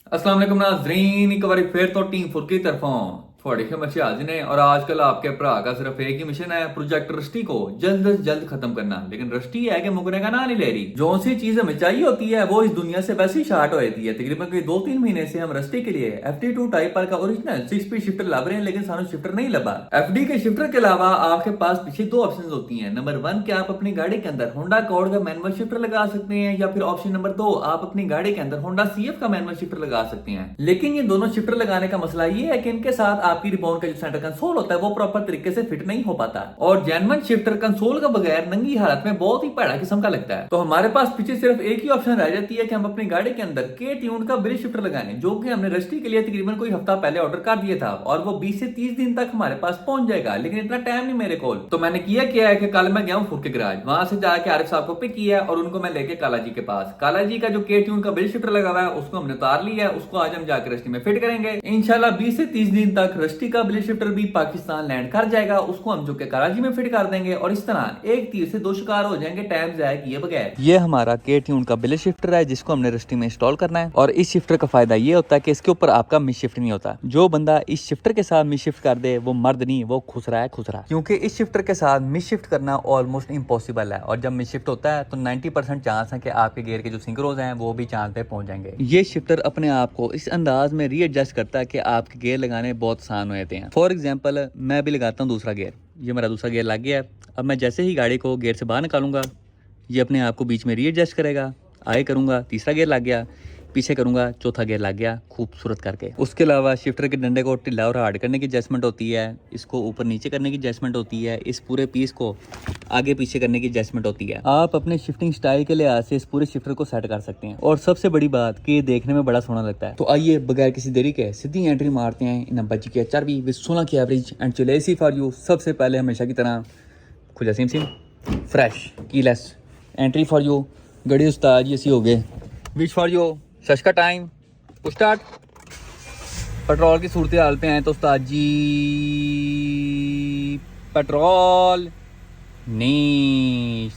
अस्सलाम वालेकुम नाज़रीन, एक बार फिर तो टीम फुर की तरफों थोड़ी मच्छी हाजिर है। और आजकल आपके भरा का सिर्फ एक ही मिशन है, प्रोजेक्ट रस्टी को जल्द से जल्द खत्म करना। लेकिन रस्टी है कि मुकने का ना नहीं ले रही। जो सी चीज हमें चाहिए होती है वो इस दुनिया से वैसे ही शार्ट हो जाती है। तकरीबन कोई 2-3 महीने से हम रस्टी के लिए FD2 टाइपर का ओरिजिनल 6 शिफ्टर लब रहे हैं, लेकिन सानू शिफ्टर नहीं लगा। FD के शिफ्टर के अलावा आपके पास पीछे दो ऑप्शन होती है। नंबर 1 कि आप अपनी गाड़ी के अंदर होंडा अकॉर्ड का मैनुअल शिफ्टर लगा सकते हैं, या फिर ऑप्शन नंबर 2 आप अपनी गाड़ी के अंदर होंडा CF का मैनुअल शिफ्टर लगा सकते हैं। लेकिन ये दोनों शिफ्टर लगाने का मसला ये है कि इनके साथ आपकी रिबॉन का जो सेंटर कंसोल होता है वो प्रॉपर तरीके से फिट नहीं हो पाता, और जेन्युइन शिफ्टर कंसोल का बगैर नंगी हालत में बहुत ही भैड़ा किस्म का लगता है। तो हमारे पास पीछे सिर्फ एक ही ऑप्शन रह जाती है कि हम अपनी गाड़ी के अंदर के ट्यून का ब्रिज शिफ्टर लगाएं, जो कि हमने रस्टी के लिए तकरीबन कोई हफ्ता पहले ऑर्डर कर दिया था, और वो 20 से 30 दिन तक हमारे पास पहुंच जाएगा। लेकिन इतना टाइम नहीं मेरे को। तो मैंने किया है कि कल मैं गया हूँ फुर के गराज, वहां से जाके आरिफ साहब को पिक किया और उनको मैं लेके काला जी के पास। काला जी का जो के ट्यून का ब्रिज शिफ्टर लगा हुआ है उसको हमने उतार लिया है, उसको आज हम जाकर रस्टी में फिट करेंगे इंशाल्लाह। 20 से 30 दिन तक रस्टी का ब्रिज शिफ्टर भी पाकिस्तान लैंड कर जाएगा, उसको हम जो के कराची में फिट कर देंगे, और इस तरह एक तीर से दो शिकार हो जाएंगे टाइम जाया किए बगैर। ये हमारा के ट्यून का ब्लेड शिफ्टर है जिसको हमने रस्टी में इंस्टॉल करना है। और इस शिफ्टर का फायदा ये होता है कि इसके ऊपर आपका मिस शिफ्ट नहीं होता। जो बंदा इस शिफ्टर के साथ मिस शिफ्ट कर दे वो मर्द नहीं, वो खुसरा है खुसरा। क्योंकि इस शिफ्टर के साथ मिस शिफ्ट करना ऑलमोस्ट इम्पॉसिबल है, और जब मिस शिफ्ट होता है तो 90% चांस है कि आपके गियर के जो सिंक्रोज हैं वो भी चांद पे पहुंच जाएंगे। ये शिफ्टर अपने आप को इस अंदाज में रीएडजस्ट करता है कि आपके गियर लगाने बहुत आसान हो जाते हैं। फॉर एग्जाम्पल मैं भी लगाता हूँ दूसरा गियर, ये मेरा दूसरा गियर लग गया है। अब मैं जैसे ही गाड़ी को गियर से बाहर निकालूंगा ये अपने आप को बीच में रीएडजस्ट करेगा। आगे करूंगा तीसरा गियर लग गया, पीछे करूंगा चौथा गियर लग गया, खूबसूरत करके। उसके अलावा शिफ्टर के डंडे को ढीला और हार्ड करने की एडजस्टमेंट होती है, इसको ऊपर नीचे करने की एडजस्टमेंट होती है, इस पूरे पीस को आगे पीछे करने की एडजस्टमेंट होती है। आप अपने शिफ्टिंग स्टाइल के लिहाज से इस पूरे शिफ्टर को सेट कर सकते हैं। और सबसे बड़ी बात कि ये देखने में बड़ा सोना लगता है। तो आइए बगैर किसी देरी के सीधी एंट्री मारते हैं इन बच्ची के HRV विद 16 की एवरेज एंड चलेसी फॉर यू। सबसे पहले हमेशा की तरह खुजा सिम fresh keyless entry for you. गड़ी उस्ताद ये सी हो गए विच फॉर यू शश का टाइम स्टार्ट। पेट्रोल की सूरत हाल पे हैं तो उस्ताद जी पेट्रोल नहीं।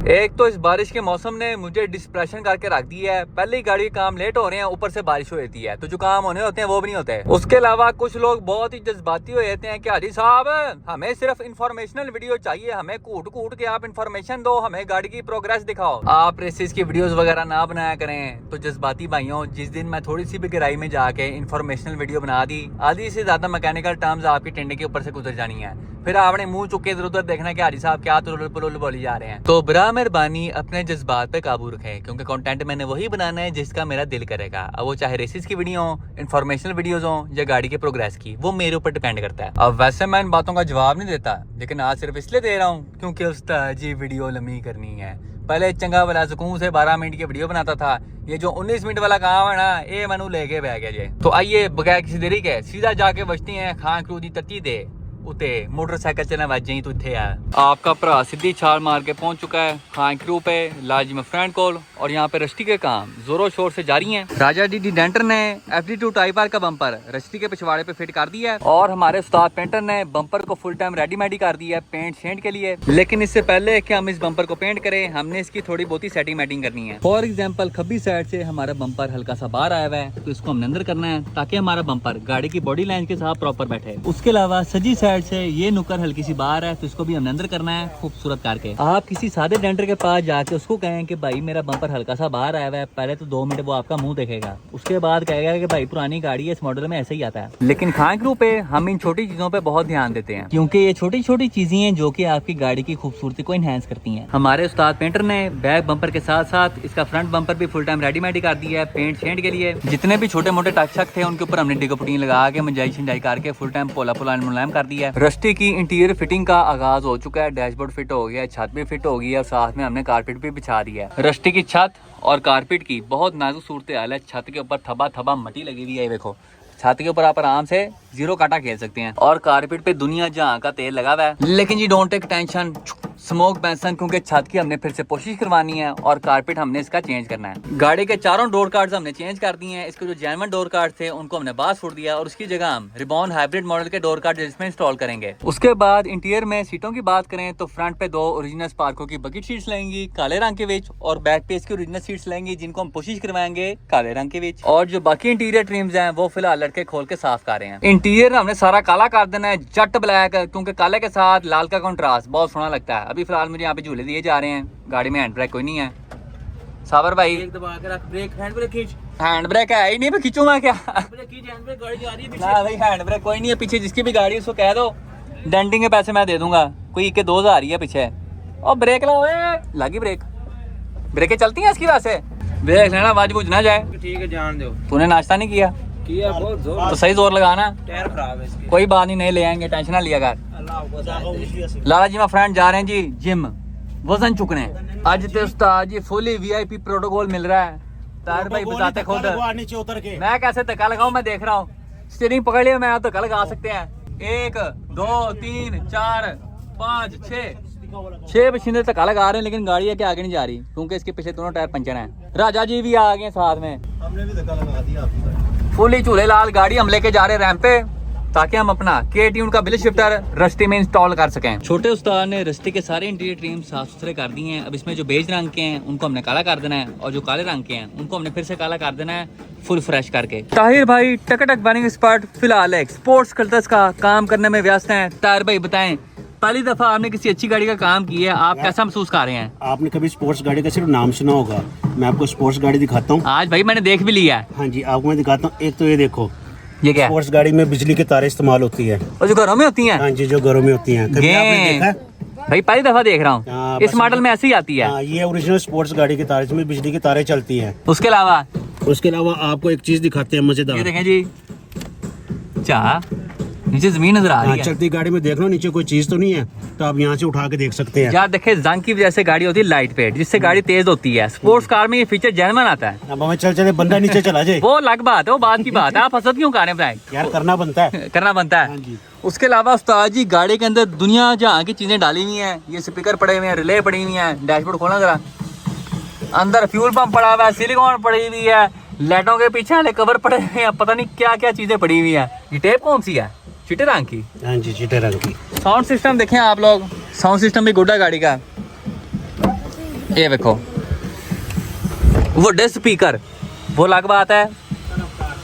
एक तो इस बारिश के मौसम ने मुझे डिस्प्रेशन करके रख दिया है। पहले ही गाड़ी के काम लेट हो रहे हैं, ऊपर से बारिश हो जाती है तो जो काम होने होते हैं वो भी नहीं होते। उसके अलावा कुछ लोग बहुत ही जज्बाती हो जाते हैं कि हाजी साहब हमें सिर्फ इंफॉर्मेशनल वीडियो चाहिए, हमें कूट कूट के आप इंफॉर्मेशन दो, हमें गाड़ी की प्रोग्रेस दिखाओ। आप रेसिस की वीडियोस वगैरह ना बनाया करें। तो जज्बाती भाइयों, जिस दिन मैं थोड़ी सी भी गहराई में जाके इंफॉर्मेशनल वीडियो बना दी, आधी से ज्यादा मैकेनिकल टर्म्स आपकी टिंडे के ऊपर से गुजर जानी है, फिर आपने मुंह चुके इधर उधर देखना कि हाजी साहब क्या तुरुल पुरुल बोली जा रहे हैं। तो बरा मेहरबानी अपने जज्बात पे काबू रखें, क्योंकि कंटेंट मैंने वही बनाना है जिसका मेरा दिल करेगा। अब वो चाहे रेसिस की वीडियो हो, इन्फॉर्मेशनल वीडियोस हो, या गाड़ी के प्रोग्रेस की, वो मेरे ऊपर डिपेंड करता है। अब वैसे मैं इन बातों का जवाब नहीं देता, लेकिन आज सिर्फ इसलिए दे रहा हूँ क्योंकि उस्ताद जी वीडियो लंबी करनी है। पहले चंगा वाला सुकून से 12 मिनट की वीडियो बनाता था, ये जो 19 मिनट वाला काम है ना ये मैनू लेके बह गया जे। तो आइए बगैर किसी देरी के सीधा जाके बचती हैं खान क्रू दी तत्ती दे उते मोटरसाइकिल चलने वज तू इतने है। आपका भरा सीधी छाल मार के पहुंच चुका है खान क्रू पे लाजिम फ्रेंड कोल, और यहाँ पे रस्टी के काम जोरों शोर से जारी हैं। राजा डी डेंटर ने FD2 टाइपर का बम्पर रस्टी के पिछवाड़े पे फिट कर दिया है, और हमारे उस्ताद पेंटर ने बम्पर को फुल टाइम रेडीमेड कर दिया है पेंट शेंट के लिए। लेकिन इससे पहले कि हम इस बम्पर को पेंट करें हमने इसकी थोड़ी बहुत ही सेटिंग मैटिंग करनी है। फॉर एग्जाम्पल खब्बी साइड से हमारा बम्पर हल्का सा बाहर आया हुआ है, तो इसको हमने अंदर करना है ताकि हमारा बम्पर गाड़ी की बॉडी लाइन के साथ प्रॉपर बैठे। उसके अलावा सजी साइड से ये नुकर हल्की सी बाहर है, तो इसको भी हमने अंदर करना है खूबसूरत करके। आप किसी सादे डेंटर के पास जाके उसको कहें कि भाई मेरा बम्पर हल्का सा बाहर आया हुआ है, पहले तो 2 मिनट वो आपका मुंह देखेगा, उसके बाद कहेगा कि भाई पुरानी गाड़ी है इस मॉडल में ऐसे ही आता है। लेकिन खान क्रू पे हम इन छोटी चीजों पे बहुत ध्यान देते हैं, क्योंकि ये छोटी छोटी चीजें हैं जो कि आपकी गाड़ी की खूबसूरती को इनहेंस करती हैं। हमारे उस्ताद पेंटर ने बैक बम्पर के साथ साथ इसका फ्रंट बम्पर भी फुल टाइम रेडीमेड कर दिया है पेंट शेंट के लिए। जितने भी छोटे मोटे टच शक थे उनके ऊपर हमने डिगोपटिंग लगा के मंजाई शिंजाई करके फुल टाइम पोला पोला मुलायम कर दिया है। रस्टी की इंटीरियर फिटिंग का आगाज हो चुका है, डैशबोर्ड फिट हो गया है, छत भी फिट हो गई है, और साथ में हमने कारपेट भी बिछा दिया है। रस्टी की छत और कारपेट की बहुत नाजुक सूरत हाल है। छत के ऊपर थबा थबा मट्टी लगी हुई है, देखो छत के ऊपर आप आराम से 0 काटा खेल सकते हैं, और कारपेट पे दुनिया जहां का तेल लगा हुआ है। लेकिन जी don't take tension, smoke Benson क्योंकि छत की हमने फिर से कोशिश करवानी है और कारपेट हमने इसका चेंज करना है। गाड़ी के चारों डोर कार्ड्स हमने चेंज कर दिए हैं। इसके जो जेन्युइन डोर कार्ड थे उनको हमने बाहर छोड़ दिया और उसकी जगह हम रिबॉन हाइब्रिड मॉडल के डोर कार्ड इसमें इंस्टॉल करेंगे। उसके बाद इंटीरियर में सीटों की बात करें तो फ्रंट पे 2 ओरिजिनल स्पार्को की बकेट सीट्स लेंगी काले रंग के विच और बैक पे इसकी ओरिजिनल सीट्स लेंगी जिनको हम कोशिश करवाएंगे काले रंग के विच। और जो बाकी इंटीरियर ट्रिम्स हैं वो फिलहाल लड़के खोल के साफ कर रहे हैं। इंटीरियर हमने सारा काला कर देना है, जट ब्लैक, क्योंकि काले के साथ लाल का कंट्रास्ट बहुत सोहना लगता है। अभी फिलहाल मुझे यहाँ पे झूले दिए जा रहे हैं। गाड़ी में हैंड ब्रेक कोई नहीं है। साबर भाई दबा के रख, ब्रेक हैंड ब्रेक खींच। हैंड ब्रेक है ही नहीं, मैं खींचू मैं क्या? ब्रेक खींच, हैंड ब्रेक, गाड़ी जा रही है पीछे। ना भाई हैंड ब्रेक कोई नहीं है पीछे। जिसकी भी गाड़ी है उसको कह दो डेंटिंग के पैसे मैं दे दूंगा। कोई के 2 आ रही है पीछे और ब्रेक लो लगी ब्रेक। ब्रेकें चलती हैं इसकी वजह से। ब्रेक लेना आवाज बुझ ना जाए। ठीक है जान दो। तूने नाश्ता नहीं किया? किया बहुत जोर। तो सही जोर लगाना। टायर खराब है इसके। कोई बात नहीं ले आएंगे, टेंशन ना लिया कर। लाला जी मैं फ्रेंड जा रहे हैं जी जिम वजन चुकने। आज ते उस्ताद जी फुली वीआईपी प्रोटोकॉल मिल रहा है। तार भाई बताते खुद नीचे उतर के मैं कैसे धक्का लगाऊं, मैं देख रहा हूँ। स्टीयरिंग पकड़ लिया मैं, धक्का लगा सकते हैं। 1 2 3 4 5 6 मशीनें धक्का लगा रहे हैं लेकिन गाड़ी है कि आगे नहीं जा रही क्योंकि इसके पीछे दोनों टायर पंचर हैं। राजा जी भी आ गए साथ में, हमने भी धक्का लगा दिया आपकी। फुली झूले लाल गाड़ी हम लेके जा रहे हैं रैंप पे ताकि हम अपना के-ट्यून का बिल शिफ्टर रस्ते में इंस्टॉल कर सकें। छोटे उस्ताद ने रस्ते के सारे इंटीरियर ट्रिम साफ सुथरे कर दिए हैं। अब इसमें जो बेज रंग के हैं उनको हमने काला कर देना है और जो काले रंग के हैं उनको हमने फिर से काला कर देना है फुल फ्रेश करके। ताहिर भाई टकटक बनिंग एक्सपर्ट फिलहाल स्पोर्ट्स कल्चर्स का काम करने में व्यस्त हैं। ताहिर भाई बताएं, पहली दफा आपने किसी अच्छी गाड़ी का काम किया है, आप कैसा महसूस कर रहे हैं? आपने कभी स्पोर्ट्स गाड़ी का सिर्फ नाम सुना होगा, मैं आपको स्पोर्ट्स गाड़ी दिखाता हूँ। आज भाई मैंने देख भी लिया है। हाँ जी आपको मैं दिखाता हूँ। एक तो ये देखो, ये क्या है? स्पोर्ट्स गाड़ी में बिजली की तारें इस्तेमाल होती है और जो घरों में होती हैं। हाँ जी जो घरों में होती हैं। कभी आपने देखा है? भाई पहली दफा देख रहा हाँ, हूँ। इस बस मॉडल में ऐसी आती है। हाँ, ये ओरिजिनल स्पोर्ट्स गाड़ी की तार, इसमें बिजली की तारें चलती हैं। उसके अलावा आपको एक चीज दिखाते हैं ये मजेदार। देखें जी, चाह नीचे जमीन नजर आ रही है। चलती गाड़ी में देख लो नीचे कोई चीज तो नहीं है, तो आप यहाँ से उठा के देख सकते हैं। यार देखे जंग की वजह से गाड़ी होती है लाइट वेट जिससे गाड़ी तेज होती है। स्पोर्ट्स कार में ये फीचर जेन्युइन आता है। अब हमें चल बंदा नीचे चला जाए वो अलग बात है, वो बात की बात है। आप हसद क्यों कर रहे हैं भाई? यार करना बनता है। करना बनता हाँ है। जी। उसके अलावा उस्ताद जी गाड़ी के अंदर दुनिया जहाँ की चीजें डाली हुई हैं। ये स्पीकर पड़े हुए हैं, रिले पड़ी हुई हैं, डैशबोर्ड खोलना जरा, अंदर फ्यूल पंप पड़ा हुआ है, सिलिकॉन पड़ी हुई है, लाइटों के पीछे वाले कवर पड़े हुए हैं, पता नहीं क्या क्या चीजें पड़ी हुई है। ये टेप कौन सी है? चिट्टे रंग की। हाँ जी चिट्टे रंग की। साउंड सिस्टम देखें आप लोग, साउंड सिस्टम भी गुड है गाड़ी का। ये देखो वो डे स्पीकर, वो अलग बात है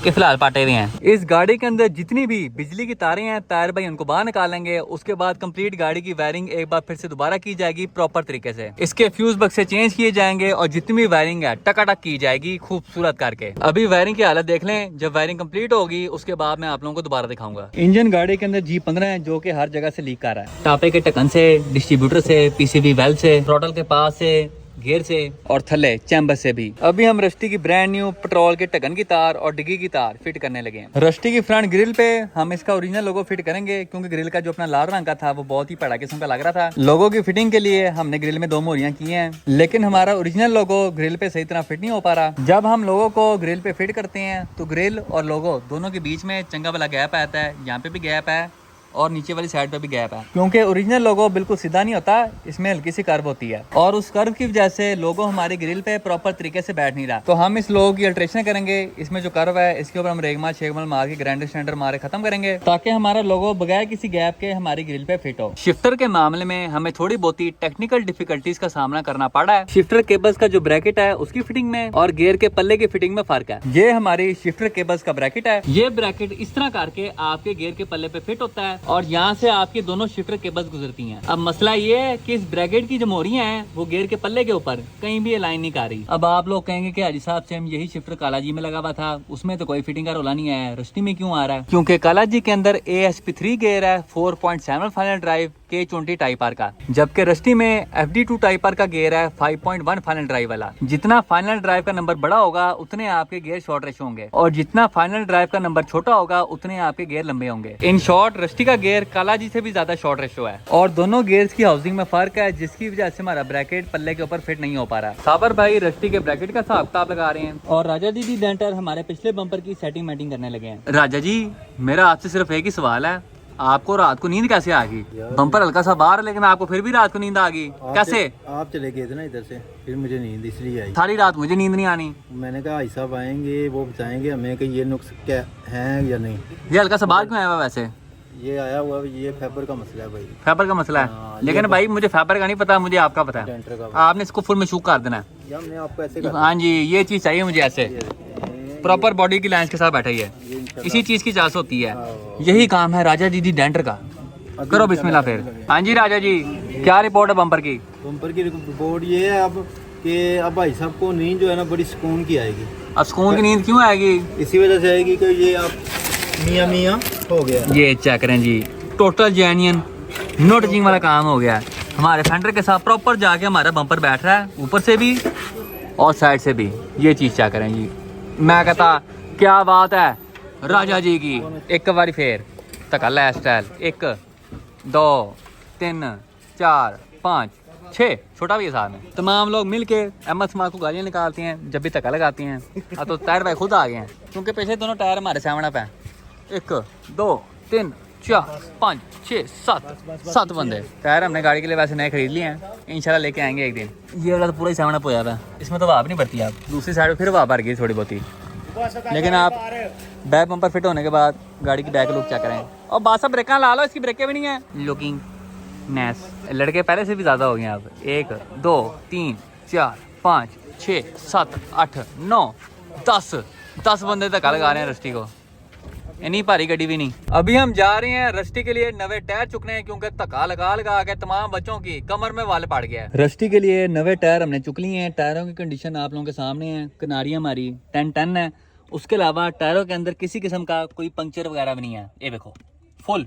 कि फिलहाल पाटे हुए हैं। इस गाड़ी के अंदर जितनी भी बिजली की तारें हैं तार भाई उनको बाहर निकालेंगे। उसके बाद कंप्लीट गाड़ी की वायरिंग एक बार फिर से दोबारा की जाएगी प्रॉपर तरीके से। इसके फ्यूज बक्से चेंज किए जाएंगे और जितनी भी वायरिंग है टकाटक की जाएगी खूबसूरत करके। अभी वायरिंग की हालत देख लें, जब वायरिंग कंप्लीट होगी उसके बाद मैं आप लोगों को दोबारा दिखाऊंगा। इंजन गाड़ी के अंदर G15 है जो कि हर जगह से लीक कर रहा है। टापे के ढक्कन से, डिस्ट्रीब्यूटर से, पीसीबी वेल से, थ्रॉटल के पास से, गियर से और थल्ले चैम्बर से भी। अभी हम रस्टी की ब्रांड न्यू पेट्रोल के ढक्कन की तार और डिग्गी की तार फिट करने लगे हैं। रस्टी की फ्रंट ग्रिल पे हम इसका ओरिजिनल लोगो फिट करेंगे क्योंकि ग्रिल का जो अपना लाल रंग का था वो बहुत ही बड़ा किस्म का लग रहा था। लोगो की फिटिंग के लिए हमने ग्रिल में 2 मोहरियां की हैं लेकिन हमारा ओरिजिनल लोगो ग्रिल पे सही तरह फिट नहीं हो पा रहा। जब हम लोगों को ग्रिल पे फिट करते हैं तो ग्रिल और लोगो दोनों के बीच में चंगा वाला गैप आता है। यहाँ पे भी गैप है और नीचे वाली साइड पे भी गैप है क्योंकि ओरिजिनल लोगो बिल्कुल सीधा नहीं होता, इसमें हल्की सी कर्व होती है और उस कर्व की वजह से लोगो हमारी ग्रिल पे प्रॉपर तरीके से बैठ नहीं रहा। तो हम इस लोगो की अल्ट्रेशन करेंगे। इसमें जो कर्व है इसके ऊपर हम रेगमाल शेगमाल मार के ग्राइंडर स्टैंडर मारे खत्म करेंगे ताकि हमारा लोगो बगैर किसी गैप के हमारी ग्रिल पे फिट हो। शिफ्टर के मामले में हमें थोड़ी बहुत ही टेक्निकल डिफिकल्टीज का सामना करना पड़ा है। शिफ्टर केबल्स का जो ब्रैकेट है उसकी फिटिंग में और गियर के पल्ले की फिटिंग में फर्क है। ये हमारी शिफ्टर केबल्स का ब्रैकेट है। ये ब्रैकेट इस तरह करके आपके गियर के पल्ले पे फिट होता है और यहाँ से आपकी दोनों शिफ्टर केबल्स गुजरती हैं। अब मसला ये है कि इस ब्रैकेट की जो मोहरियां हैं वो गियर के पल्ले के ऊपर कहीं भी अलाइन नहीं कर रही। अब आप लोग कहेंगे कि हाजी साहब सेम यही शिफ्टर कालाजी में लगा हुआ था, उसमें तो कोई फिटिंग का रोला नहीं आया, रस्टी में क्यों आ रहा है? क्योंकि कालाजी के अंदर ASP3 गियर है 4.7 final drive K20 type are का, जबकि रस्टी में FD2 टाइप आर का गियर है 5.1 फाइनल ड्राइव वाला। जितना फाइनल ड्राइव का नंबर बड़ा होगा उतने आपके गियर शॉर्ट रेशो होंगे और जितना फाइनल ड्राइव का नंबर छोटा होगा उतने आपके गियर लंबे होंगे। इन शॉर्ट रस्टी का गियर कालाजी से भी ज्यादा शॉर्ट रेशो है और दोनों गियर्स की हाउसिंग में फर्क है जिसकी वजह से हमारा ब्रैकेट पल्ले के ऊपर फिट नहीं हो पा रहा। साबर भाई रस्टी के ब्रैकेट का हिसाब किताब लगा रहे हैं और राजा जी भी डेंटर हमारे पिछले बम्पर की सेटिंग मैटिंग करने लगे हैं। राजा जी मेरा आपसे सिर्फ एक ही सवाल है, आपको रात को नींद कैसे आ गई? बम्पर हल्का सा बाहर है लेकिन आपको फिर भी रात को नींद आ गई, कैसे? आप चले गए थे ना इधर से, फिर मुझे नींद इसलिए आई। सारी रात मुझे नींद नहीं आनी। मैंने कहा भाई साहब आएंगे, वो बताएंगे हमें कि ये नुक्स क्या है या नहीं। ये हल्का सा बाहर क्यों आया हुआ वैसे? ये आया हुआ ये फाइबर का मसला है भाई। फाइबर का मसला है? हाँ, लेकिन भाई मुझे फाइबर का नहीं पता, मुझे आपका पता है। डेंटर का आपने इसको फुल में शूक कर देना है। या हमने आपको ऐसे कर हाँ जी, ये चीज चाहिए मुझे ऐसे प्रॉपर बॉडी की लाइंस के साथ बैठा ही है। इसी चीज की जांच होती है, यही काम है राजा जी डेंटर का। करो बिस्मिल्लाह फिर। हाँ जी राजा जी, क्या रिपोर्ट है बम्पर की? बम्पर की रिपोर्ट ये है अब कि अब भाई साहब को नींद जो है ना बड़ी सुकून की आएगी। अब सुकून की नींद क्यों आएगी? इसी वजह से आएगी कि ये आप मियाँ मियाँ हो गया। ये चेक करें जी, टोटल जेन्युइन नो टचिंग वाला काम हो गया है। हमारे फेंडर के साथ प्रॉपर जाके हमारा बम्पर बैठ रहा है, ऊपर से भी और साइड से भी। ये चीज़ चेक करें जी, मैं कहता क्या बात है राजा जी की। एक बारी फिर धक्का लै स्टाइल, 1 2 3 4 5 6, छोटा भी है साथ में। तमाम लोग मिल के एमएस मार्क को गालियाँ निकालते हैं जब भी धक्का लगाती हैं। अब तो टायर भाई खुद आ गए हैं क्योंकि पीछे दोनों टायर हमारे 7 अप हैं। 1 2 3 4 5 6 7 बंदे। टायर हमने गाड़ी के लिए वैसे नए खरीद लिए हैं, इंशाल्लाह लेके आएंगे एक दिन। ये वाला तो पूरा ही 7 अप हो जाता है, इसमें तो वाप नहीं भरती। आप दूसरी साइड पर फिर वाप भर गई थोड़ी बहुत ही। लेकिन आप बैक बम्पर फिट होने के बाद गाड़ी की बैक लुक चेक करें। और बासा ब्रेक ला लो, इसकी ब्रेकें भी नहीं है। लुकिंग नैस, लड़के पहले से भी ज़्यादा हो गए हैं आप। 1 2 3 4 5 6 7 8 9 10 बंदे धक्का लगा रहे हैं रस्टी को। इतनी भारी गड्डी भी नहीं। अभी हम जा रहे हैं रस्टी के लिए नवे टायर चुकने हैं क्योंकि धक्का लगा लगा के तमाम बच्चों की कमर में वाल पड़ गया है। रस्टी के लिए नवे टायर हमने चुक लिए हैं। टायरों की कंडीशन आप लोगों के सामने है। किनारियां हमारी 10 है। उसके अलावा टायरों के अंदर किसी किस्म का कोई पंक्चर वगैरह भी नहीं है। ये देखो full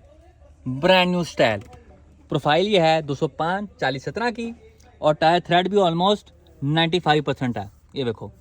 brand new style. Profile ये है 205 40-17 की और टायर थ्रेड भी ऑलमोस्ट 95% है। ये देखो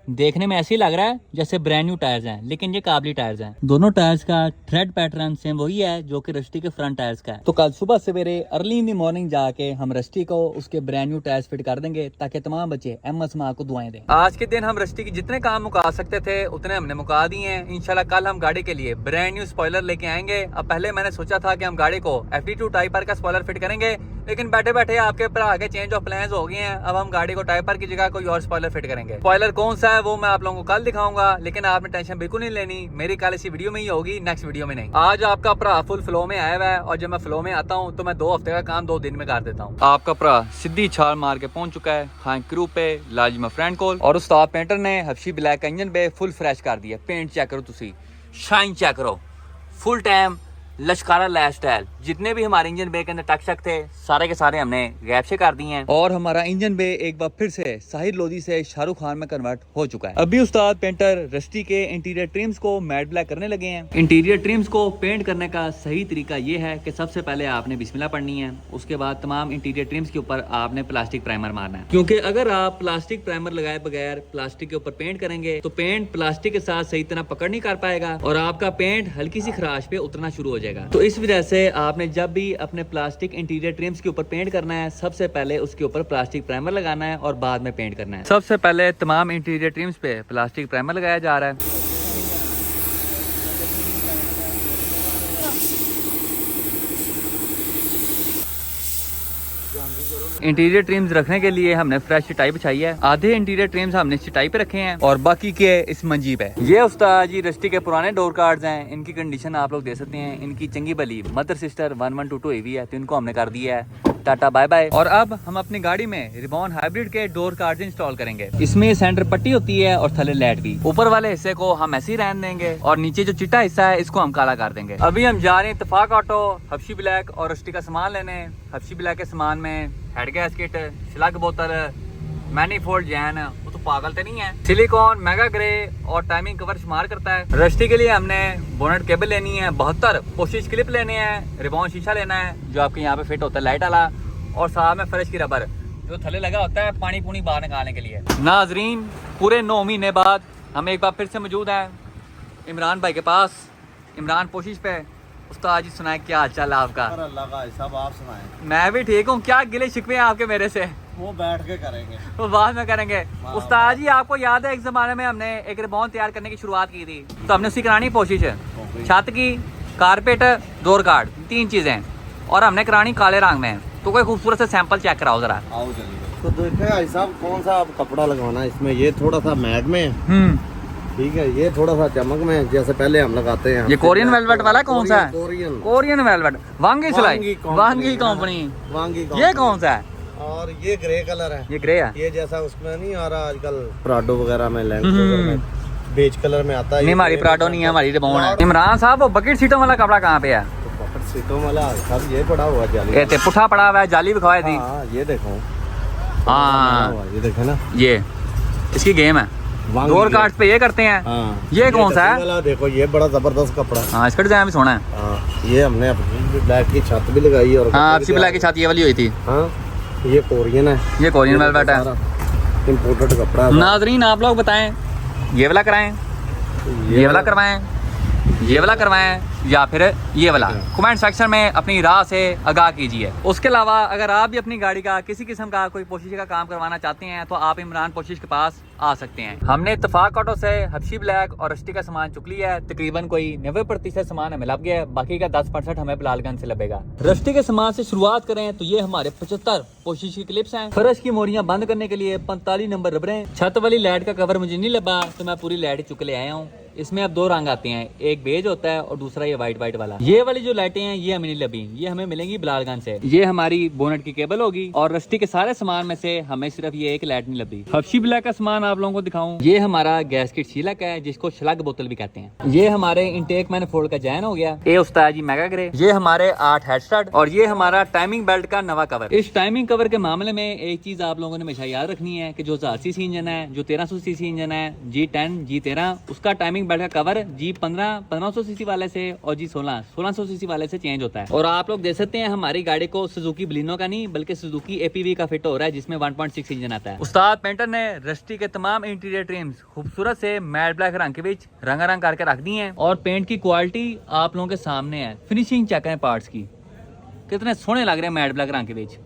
देखने में ऐसे ही लग रहा है जैसे ब्रांड न्यू टायर्स हैं, लेकिन ये काबली टायर्स हैं। दोनों टायर्स का थ्रेड पैटर्न सेम वही है जो कि रस्टी के फ्रंट टायर्स का है। तो कल सुबह सवेरे अर्ली इन द मॉर्निंग जाके हम रस्टी को उसके ब्रांड न्यू टायर्स फिट कर देंगे ताकि तमाम बच्चे एमएस माँ को दुआएं दें। आज के दिन हम रस्टी की जितने काम मुका सकते थे उतने हमने मुका दिए हैं। इंशाल्लाह कल हम गाड़ी के लिए ब्रांड न्यू स्पॉइलर लेके आएंगे। अब पहले मैंने सोचा था कि हम गाड़ी को FD2 टाइपर का स्पॉइलर फिट करेंगे, लेकिन बैठे बैठे आपके भरा के चेंज ऑफ प्लान्स हो गए हैं। अब हम गाड़ी को टाइपर की जगह कोई और स्पॉइलर फिट करेंगे। स्पॉइलर कौन सा है वो मैं आप लोगों को कल दिखाऊंगा, लेकिन आपने टेंशन बिल्कुल नहीं लेनी। मेरी कल इसी वीडियो में ही होगी, नेक्स्ट वीडियो में नहीं। आज आपका भरा फुल फ्लो में आया हुआ है और जब मैं फ्लो में आता हूँ तो मैं 2 हफ्ते का काम 2 दिन में कर देता हूँ। आपका भरा सीधी छाल मार के पहुंच चुका है खान क्रू पे लाजिमा फ्रेंड कोल और उस्ताद पेंटर ने हबशी ब्लैक का इंजन पे फुल फ्रेश कर दिया। पेंट चेक करो, तुसी शाइन चेक करो, फुल टाइम लश्कारा लैश स्टाइल। जितने भी हमारे इंजन बे के अंदर टक शक थे सारे के सारे हमने गैप से कर दिए हैं और हमारा इंजन बे एक बार फिर से साहिर लोधी से शाहरुख खान में कन्वर्ट हो चुका है। अभी उस्ताद पेंटर रस्टी के इंटीरियर ट्रिम्स को मैट ब्लैक करने लगे हैं। इंटीरियर ट्रिम्स को पेंट करने का सही तरीका ये है कि सबसे पहले आपने बिस्मिल्लाह पढ़नी है, उसके बाद तमाम इंटीरियर ट्रिम्स के ऊपर आपने प्लास्टिक प्राइमर मारना है। क्योंकि अगर आप प्लास्टिक प्राइमर लगाए बगैर प्लास्टिक के ऊपर पेंट करेंगे तो पेंट प्लास्टिक के साथ सही तरह पकड़ नहीं कर पाएगा और आपका पेंट हल्की सी खराश पे उतरना शुरू हो जाएगा। तो इस वजह से आपने जब भी अपने प्लास्टिक इंटीरियर ट्रिम्स के ऊपर पेंट करना है सबसे पहले उसके ऊपर प्लास्टिक प्राइमर लगाना है और बाद में पेंट करना है। सबसे पहले तमाम इंटीरियर ट्रिम्स पे प्लास्टिक प्राइमर लगाया जा रहा है। इंटीरियर ट्रिम्स रखने के लिए हमने फ्रेश चटाई बिछाई है। आधे इंटीरियर ट्रिम्स हमने चटाई पे रखे हैं और बाकी के इस मंजी पे। ये उस्ताद जी रस्टी के पुराने डोर कार्ड्स हैं, इनकी कंडीशन आप लोग देख सकते हैं। इनकी चंगी भली मदर सिस्टर 1122 हुई है तो इनको हमने कर दिया है टाटा बाय बाय। और अब हम अपनी गाड़ी में रिबॉन हाइब्रिड के डोर कार्ड्स इंस्टॉल करेंगे। इसमें सेंटर पट्टी होती है और थले लाइट भी। ऊपर वाले हिस्से को हम ऐसे ही रहने देंगे और नीचे जो चिट्टा हिस्सा है इसको हम काला कर देंगे। अभी हम जा रहे हैं इत्तेफाक ऑटो हबशी ब्लैक और रस्टी का सामान लेने। हबशी ब्लैक के सामान में हेड गैस किट, स्लग बोतल, मैनीफोल्ड जैन, वो तो पागल तो नहीं है, सिलिकॉन, मेगा ग्रे और टाइमिंग कवर शुमार करता है। रस्टी के लिए हमने बोनेट केबल लेनी है, 72 पोशिश क्लिप लेने हैं, रिबॉन शीशा लेना है जो आपके यहाँ पे फिट होता है लाइट वाला और साथ में फ्रेश की रबर जो थले लगा होता है पानी पूनी बाहर निकालने के लिए। नाजरीन पूरे 9 महीने बाद हम एक बार फिर से मौजूद हैं इमरान भाई के पास। इमरान पोशिश पे। उस्ताद जी सुनाए क्या हाल चाल है आपका? अल्लाह का सब आप सुनाएं। मैं भी ठीक हूँ। क्या गिले शिकवे हैं आपके मेरे से? वो बैठ के करेंगे, वो बाद में करेंगे। उस्ताद जी आपको याद है एक जमाने में हमने एक रिबॉन तैयार करने की शुरुआत की थी तो हमने उसकी करानी कोशिश छत की कारपेट, डोर गार्ड, 3 चीज़ें, और हमने करानी काले रंग में। तो कोई खूबसूरत से सैंपल चेक कराओ जरा। आओ चलिए। तो देखिए भाई साहब कौन सा आप कपड़ा लगवाना है इसमें। ये थोड़ा सा मैट में है, ठीक है। ये थोड़ा सा चमक में है, जैसे पहले हम लगाते हैं। ये कोरियन वेलवेट वाला कौन सा है? कोरियन वेलवेट, वांगी सिलाई, वांगी कंपनी। ये कौन सा है? और ये ग्रे कलर है। ये ग्रे है। ये जैसा उसमें नहीं आ रहा आजकल प्राडो वगैरह में, लैंड क्रूजर में बेज कलर में आता है। नहीं, हमारी प्राडो नहीं है, हमारी रिबॉन है। इमरान साहब, वो बकेट सीटों वाला कपड़ा कहाँ पे है? पॉकेट सीटों वाला सब ये पड़ा हुआ जाली। ये पुठा पड़ा हुआ है, जाली दिखाई दी। हाँ ये देखो, हाँ ये देखे ना, ये इसकी गेम है। डोर कार्ड पे ये करते हैं। हाँ, ये कौन सा है? वाला देखो, ये बड़ा जबरदस्त कपड़ा है। हाँ, इसका डिजाइन भी सोना है। हाँ, ये हमने अपनी ब्लैक की छत भी लगाई और हाँ, आपसी ब्लैक की छत ये वाली हुई थी। हाँ, ये कोरियन है। ये कोरियन वेलवेट है। इम्पोर्टेड कपड़ा है। नाजरीन, आप लोग बताएं, ये वाला कराएं, ये वाला करवाएं, ये वाला करवाएं, या फिर ये वाला? कमेंट सेक्शन में अपनी राय से आगाह कीजिए। उसके अलावा अगर आप भी अपनी गाड़ी का किसी किस्म का कोई पोशिश का काम करवाना चाहते हैं तो आप इमरान पोशिश के पास आ सकते हैं। हमने इत्तेफाक ऑटो से हबशी ब्लैक और रस्टी का सामान चुक लिया है। तकरीबन कोई 90% सामान हमें लग गया है, बाकी का 10% हमें बिलालगंज से लगेगा। रस्टी के सामान से शुरुआत करें तो ये हमारे 75 पोशिश की क्लिप्स हैं। फर्श की मोरियां बंद करने के लिए 45 नंबर रबरें। छत वाली लाइट का कवर मुझे नहीं लगा तो मैं पूरी लाइट चुक ले आया हूँ। इसमें अब 2 रंग आते हैं, एक बेज होता है और दूसरा ये वाइट वाला। ये वाली जो लाइटें हैं ये हमें नहीं लगी, ये हमें मिलेंगी बिलालगंज से। ये हमारी बोनट की केबल होगी और रस्टी के सारे सामान में से हमें सिर्फ ये एक लाइट नहीं लगी। हबशी ब्लैक का सामान आप लोगों को दिखाऊं, ये हमारा गैस किट शीलक है जिसको शलग बोतल भी कहते हैं। ये हमारे इनटेक मैनिफोल्ड का जैन हो गया। ये उस्ताद जी मेगा ग्रे। ये हमारे 8 हेड स्टार्ट और ये हमारा टाइमिंग बेल्ट का नवा कवर। इस टाइमिंग कवर के मामले में एक चीज आप लोगों ने हमेशा याद रखनी है कि जो 1000 सीसी इंजन है, जो 1300 सीसी इंजन है, G10, G13, उसका टाइमिंग बेल्ट का कवर G15 1500 सीसी वाले से और G16 1600 सीसी वाले से चेंज होता है। और आप लोग देख सकते हैं हमारी गाड़ी को सुजुकी बलिनो का नहीं बल्कि सुजुकी APV का फिट हो रहा है जिसमें 1.6 इंजन आता है। उस्ताद पेंटर ने रस्टी के तमाम इंटीरियर ट्रिम्स खूबसूरत से मैट ब्लैक रंग के बीच रंगारंग करके रख दी है और पेंट की क्वालिटी आप लोगों के सामने है। फिनिशिंग चेक करें पार्ट्स की, कितने सोहने लग रहे हैं मैट ब्लैक रंग के बीच।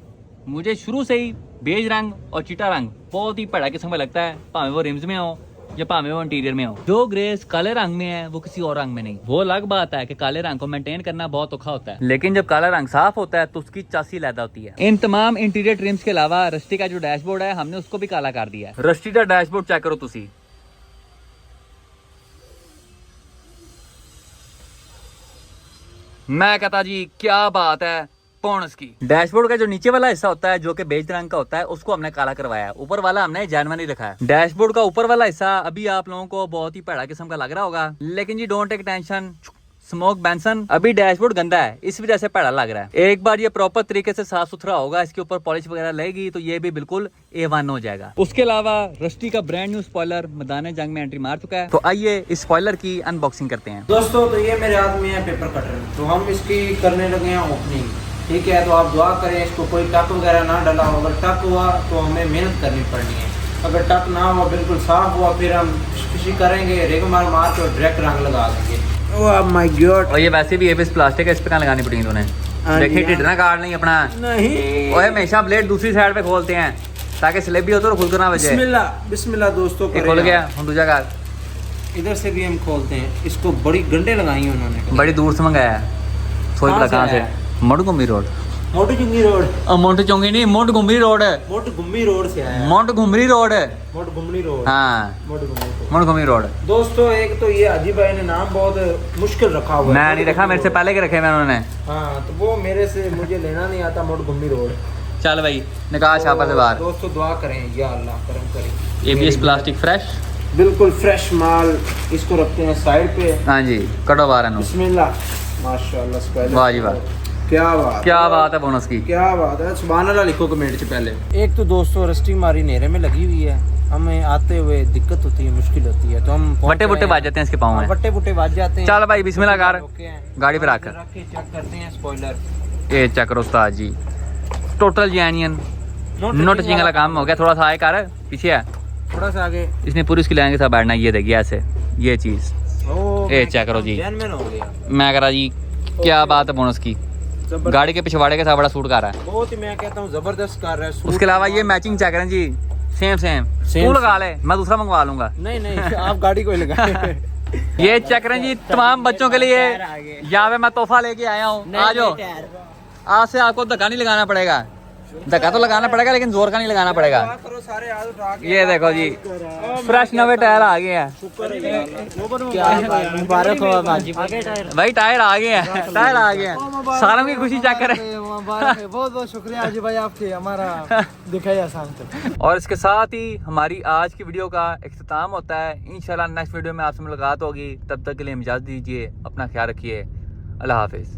मुझे शुरू से ही बेज रंग और चिटा रंग बहुत ही बड़ा किस्म का लगता है, भावे वो रिम्स में हो या भावे वो इंटीरियर में हो। जो ग्रेस काले रंग में है वो किसी और रंग में नहीं। वो अलग बात है कि काले रंग को मेंटेन करना बहुत औखा होता है, लेकिन जब काला रंग साफ होता है तो उसकी चासी लैदा होती है। इन तमाम इंटीरियर ट्रिम्स के अलावा रस्टी का जो डैशबोर्ड है हमने उसको भी काला कर दिया है। रस्टी का डैशबोर्ड चेक करो तुसी, मैं कहता जी क्या बात है। पौनस की डैशबोर्ड का जो नीचे वाला हिस्सा होता है जो कि बेज रंग का होता है उसको हमने काला करवाया है, ऊपर वाला हमने जैनवानी रखा है। डैशबोर्ड का ऊपर वाला हिस्सा अभी आप लोगों को बहुत ही बड़ा किस्म का लग रहा होगा, लेकिन जी don't take tension, smoke Benson, अभी डैशबोर्ड गंदा है इस वजह से पड़ा लग रहा है। एक बार ये प्रॉपर तरीके से साफ सुथरा होगा, इसके ऊपर पॉलिश वगैरह लगेगी तो ये भी बिल्कुल A1 हो जाएगा। उसके अलावा रस्टी का ब्रांड न्यू स्पॉइलर मैदान जंग में एंट्री मार चुका है। तो आइए इस स्पॉइलर की अनबॉक्सिंग करते हैं। दोस्तों, तो ये मेरे हाथ में है पेपर कटर, तो हम इसकी करने लगे हैं ओपनिंग। ठीक है, तो आप दुआ करें इसको कोई टक वगैरह ना डला हो। अगर टक हुआ तो हमें मेहनत करनी पड़नी है, अगर टक ना हुआ बिल्कुल साफ हुआ फिर हम किसी करेंगे रिग मार मार के डायरेक्ट रंग लगा देंगे। Oh my God. और ये वैसे भी एबीएस प्लास्टिक है, इस पे कहाँ लगानी पड़ेगी तूने? देखिए टिड ना काट नहीं अपना। नहीं, वो हमेशा ब्लेड दूसरी साइड पे खोलते हैं ताकि स्लिप भी हो तो खुल कर ना बजे। बिस्मिल्लाह बिस्मिल्लाह दोस्तों। ये खुल गया, हम दूसरा कार इधर से भी हम खोलते हैं। इसको बड़ी गंडे लगाई हैं उन्होंने, बड़ी दूर से मंगाया है। सोच बड़ा कहाँ से? Montgomery road. मोटगुम्बी रोड। मोंटचोंगी नहीं, मोंटगोमरी रोड है। मोटगुम्बी रोड से आया है। मोंटगोमरी रोड है। मोटगुम्बी रोड। हाँ, मोटगुम्बी मोंटगोमरी रोड। दोस्तों, एक तो ये हाजी भाई ने नाम बहुत मुश्किल रखा हुआ है। मैं नहीं रखा, मेरे से पहले के रखे मैं उन्होंने। हाँ, तो वो मेरे से मुझे लेना नहीं आता। मोटगुम्बी रोड। चल भाई निकाल छापा से बाहर। दोस्तों दुआ करें या अल्लाह करम करे। एबीएस प्लास्टिक फ्रेश, बिल्कुल फ्रेश माल। इसको रखते हैं साइड पे। हाँ जी, कटो बाहर। बिस्मिल्लाह माशाल्लाह स्क्वायर। वाह जी वाह, क्या बात, क्या बात है बोनस की, क्या बात है। सुभान अल्लाह लिखो कमेंट से पहले। एक तो दोस्तों रस्टी हमारी नेरे में लगी हुई है, हमें आते हुए दिक्कत होती है, मुश्किल होती है, तो हम वट्टे बुट्टे बाज जाते हैं इसके पाँव में। वट्टे बुट्टे बाज जाते हैं। चल भाई बिस्मिल्लाह कर, गाड़ी पे रख के चेक करते हैं स्पॉइलर। ये चेक करो उस्ताद जी, टोटल जैनियन नो टचिंग वाला काम हो गया। थोड़ा सा आए कर पीछे है, थोड़ा सा आगे। इसने पूरी उसकी लाइन के साथ बैठना। ये देखिए ऐसे ये चीज, ये चेक करो जी। जेन्युइन हो गया। मैं कह रहा जी क्या बात है बोनस की, गाड़ी के पिछवाड़े के साथ बड़ा सूट कर रहा है। बहुत ही, मैं कहता हूँ जबरदस्त कर रहा है। उसके अलावा ये मैचिंग चेक करें जी, सेम सेम। तू लगा ले, मैं दूसरा मंगवा लूंगा। नहीं नहीं, आप गाड़ी को ही लगाए। ये चेक करें जी तमाम बच्चों के लिए, यहाँ पे मैं तोहफा लेके आया हूँ। आ जाओ, आज से आपको धक्का नहीं लगाना पड़ेगा, धक्का तो लगाना पड़ेगा लेकिन जोर का नहीं लगाना पड़ेगा। ये देखो जी फ्रेश नवे टायर आ गए हैं, मुबारक हो भाई टायर आ गए हैं, टायर आ गए हैं, सारों की खुशी चेक करें। बहुत बहुत शुक्रिया हाजी भाई आपके, हमारा दिखाई आसान तक। और इसके साथ ही हमारी आज की वीडियो का इख्तिताम होता है। इंशाल्लाह नेक्स्ट वीडियो में आपसे मुलाकात होगी, तब तक के लिए इजाज़त दीजिए, अपना ख्याल रखिए, अल्लाह हाफिज़।